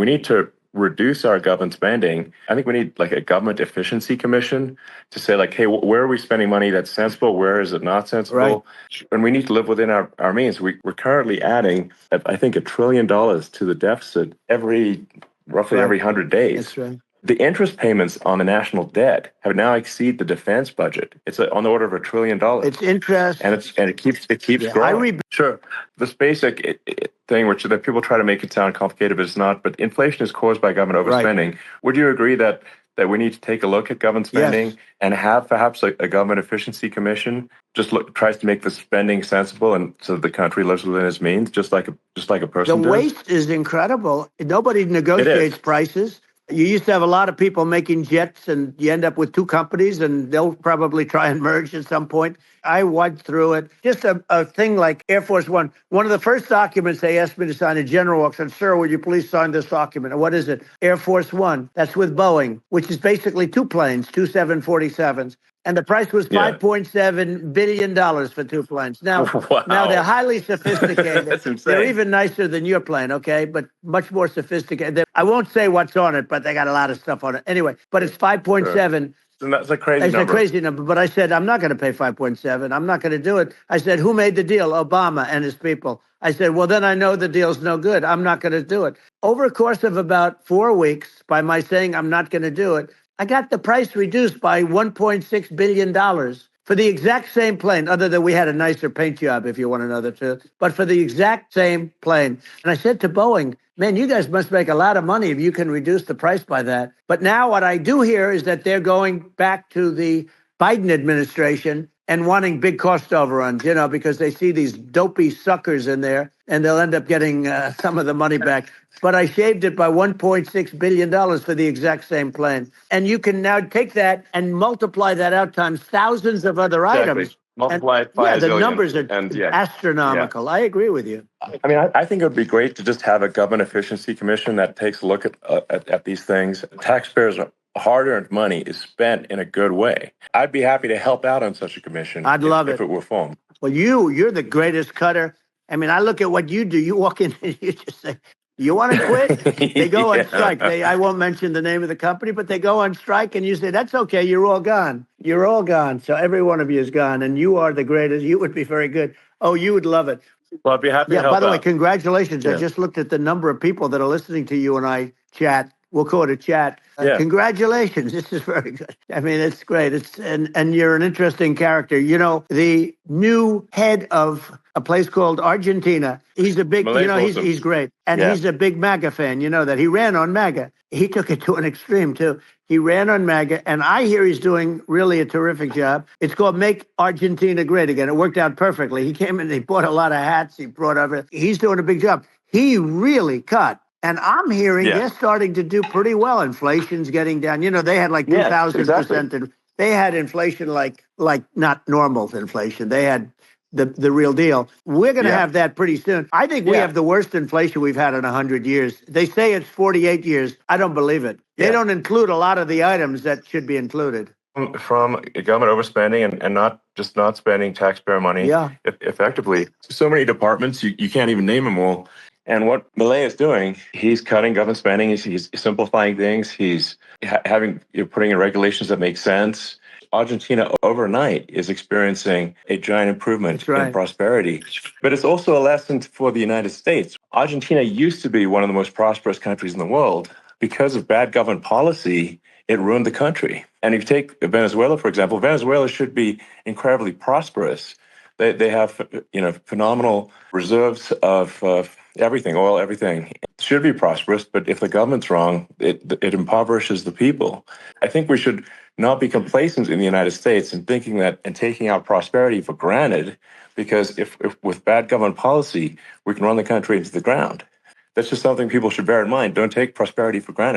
we need to reduce our government spending. I think we need like a government efficiency commission to say like, hey, where are we spending money that's sensible? Where is it not sensible? Right. And we need to live within our means. We're currently adding, I think, $1 trillion to the deficit roughly every 100 days. That's right. The interest payments on the national debt have now exceeded the defense budget. It's on the order of $1 trillion. It's interest, and it keeps growing. Sure, this basic thing, which that people try to make it sound complicated, but it's not. But inflation is caused by government overspending. Right. Would you agree that we need to take a look at government spending and have perhaps a government efficiency commission tries to make the spending sensible and so the country lives within its means, just like a person does? The waste is incredible. Nobody negotiates prices. You used to have a lot of people making jets, and you end up with two companies, and they'll probably try and merge at some point. I went through it. Just a thing like Air Force One. One of the first documents they asked me to sign, a general walks in, sir, would you please sign this document? And what is it? Air Force One. That's with Boeing, which is basically two planes, two 747s. And the price was $5.7 billion for two planes. Now, now they're highly sophisticated. That's insane. They're even nicer than your plane, okay? But much more sophisticated. I won't say what's on it, but they got a lot of stuff on it. Anyway, but it's 5.7. Sure. And that's a crazy number. It's a crazy number. But I said, I'm not going to pay 5.7. I'm not going to do it. I said, who made the deal? Obama and his people. I said, well, then I know the deal's no good. I'm not going to do it. Over a course of about 4 weeks, by my saying I'm not going to do it, I got the price reduced by $1.6 billion for the exact same plane, other than we had a nicer paint job, if you want to know the truth, but for the exact same plane. And I said to Boeing, man, you guys must make a lot of money if you can reduce the price by that. But now what I do hear is that they're going back to the Biden administration and wanting big cost overruns, because they see these dopey suckers in there, and they'll end up getting some of the money back. But I shaved it by $1.6 billion for the exact same plane. And you can now take that and multiply that out times thousands of other items. Multiply it by a the zillion. Numbers are astronomical. I agree with you. I mean, I think it would be great to just have a government efficiency commission that takes a look at these things. Taxpayers' hard-earned money is spent in a good way. I'd be happy to help out on such a commission. I'd love it if it were formed. Well, you're the greatest cutter. I mean, I look at what you do. You walk in and you just say, you want to quit? They go on strike. I won't mention the name of the company, but they go on strike and you say, that's okay. You're all gone. You're all gone. So every one of you is gone and you are the greatest. You would be very good. Oh, you would love it. Well, I'd be happy to help by the way, out. Congratulations. I just looked at the number of people that are listening to you and I chat. We'll call it a chat. Congratulations. This is very good. I mean, it's great. And you're an interesting character. The new head of a place called Argentina, he's a big, he's great. And he's a big MAGA fan. That he ran on MAGA. He took it to an extreme, too. He ran on MAGA, and I hear he's doing really a terrific job. It's called Make Argentina Great Again. It worked out perfectly. He came in, he bought a lot of hats. He brought everything. He's doing a big job. He really cut. And I'm hearing they're starting to do pretty well. Inflation's getting down. They had like 2,000%. And they had inflation like not normal inflation. They had the real deal. We're going to have that pretty soon. I think we have the worst inflation we've had in 100 years. They say it's 48 years. I don't believe it. They don't include a lot of the items that should be included. From government overspending and not spending taxpayer money effectively. So many departments, you can't even name them all. And what Milei is doing, he's cutting government spending. He's simplifying things. He's putting in regulations that make sense. Argentina overnight is experiencing a giant improvement in prosperity. But it's also a lesson for the United States. Argentina used to be one of the most prosperous countries in the world. Because of bad government policy, it ruined the country. And if you take Venezuela, for example, Venezuela should be incredibly prosperous. They have phenomenal reserves of everything, oil, everything. It should be prosperous, but if the government's wrong, it impoverishes the people. I think we should not be complacent in the United States and thinking that and taking our prosperity for granted, because if with bad government policy, we can run the country into the ground. That's just something people should bear in mind. Don't take prosperity for granted.